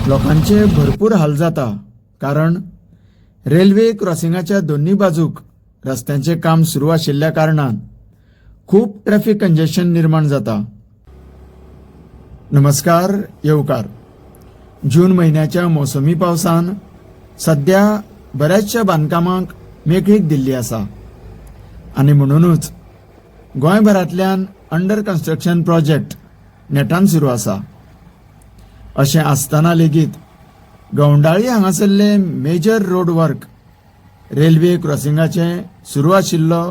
लोकांचे भरपूर हाल जाता कारण रेल्वे क्रॉसिंगाच्या दोन्ही बाजूक रस्त्यांचे काम सुरू आशिल्ल्या कारणान खूप ट्रॅफिक कंजेशन निर्माण जाता। नमस्कार येवकार। जून महिन्याच्या मोसमी पावसान सध्या बऱ्याचशा बांदकामांक मेकळीक दिल्ली आसा आणि म्हणूनच गोंयभरांतल्यान अंडर कन्स्ट्रक्शन प्रोजेक्ट नेटान सुरू आसा। अशें आसतना लेगीत गवंडाळी हांगासरले मेजर रोड वर्क रेल्वे क्रॉसिंगाचे सुरू आशिल्लो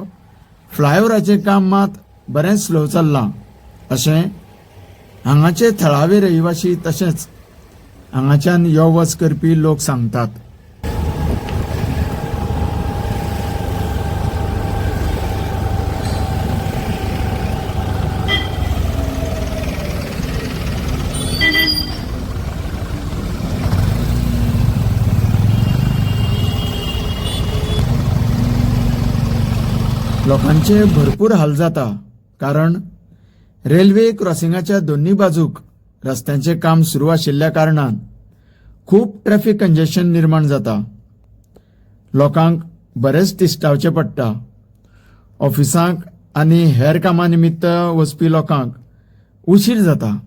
फ्लायओव्हराचें काम मात बरें स्लो चल्लां अशें हांगाचे थळावे रहिवासी तशेंच हांगाच्यान यो वच करपी लोक सांगतात। लोकांचे भरपूर हाल जाता कारण रेल्वे क्रॉसिंगाच्या दोन्ही बाजूक रस्त्यांचे काम सुरू आशिल्ल्या कारणान खूप ट्रॅफिक कंजेशन निर्माण जाता। लोकांक बरेच तिश्टावचे पडटा। ऑफिसांक आनी हेर कामां निमित्त वचपी लोकांक उशीर जाता।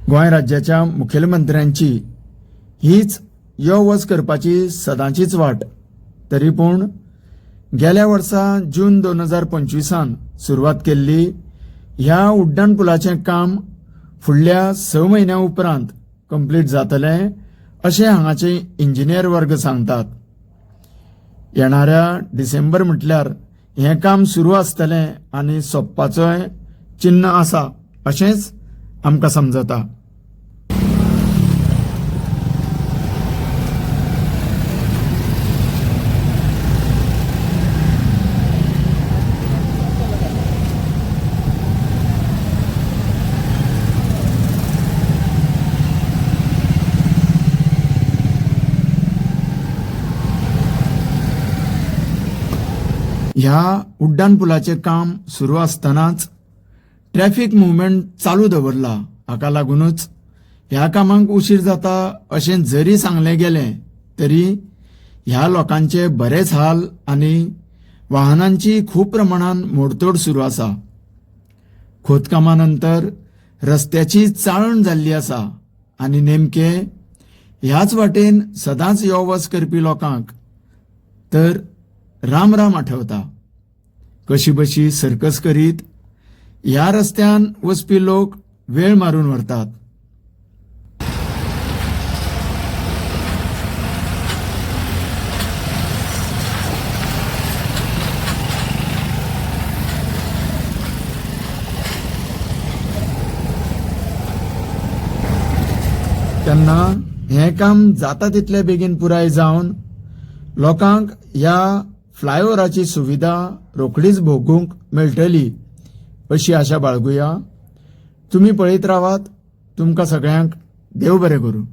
गोंय राज्याच्या मुखेलमंत्र्यांची हीच यो वच करपाची सदांचीच वाट। तरी पूण गेल्या वर्सा जून 2025 सुरवात केल्ली ह्या उड्डाण पुलाचें काम फुडल्या 6 म्हयन्यां उपरांत कंप्लीट जातलें अशें हांगाचे इंजिनियर वर्ग सांगतात। येणाऱ्या डिसेंबर म्हटल्यार हें काम सुरू आसतलें आनी सोंपपाचोय चिन्ह आसा अशेंच आमकां समजता। ह्या उड्डाण पुलाचे काम सुरू असतानाच ट्रॅफिक मुवमेंट चालू दवरला। हाका लागूनच ह्या कामांक उशीर जाता अशें जरी सांगले गेले तरी ह्या लोकांचे बरेच हाल आणि वाहनांची खूप प्रमाणात मोडतोड सुरू आसा। खोदकामानंतर रस्त्याची चाळण जाल्ली आसा आणि नेमके ह्याच वाटेन सदांच यो वच करपी लोकांक तर राम राम आठवता। कशी बशी सर्कस करीत ह्या रस्त्यान वचपी लोक वेळ मारून व्हरतात। तेन्ना हें काम जाता तितले बेगीन पुराय जावन लोकांक ह्या फ्लायओव्हराची सुविधा रोखडीच भोगूंक मेळटली अशी आशा बाळगुया। तुम्ही पळयत रावात। तुमकां सगळ्यांक देव बरें करूं।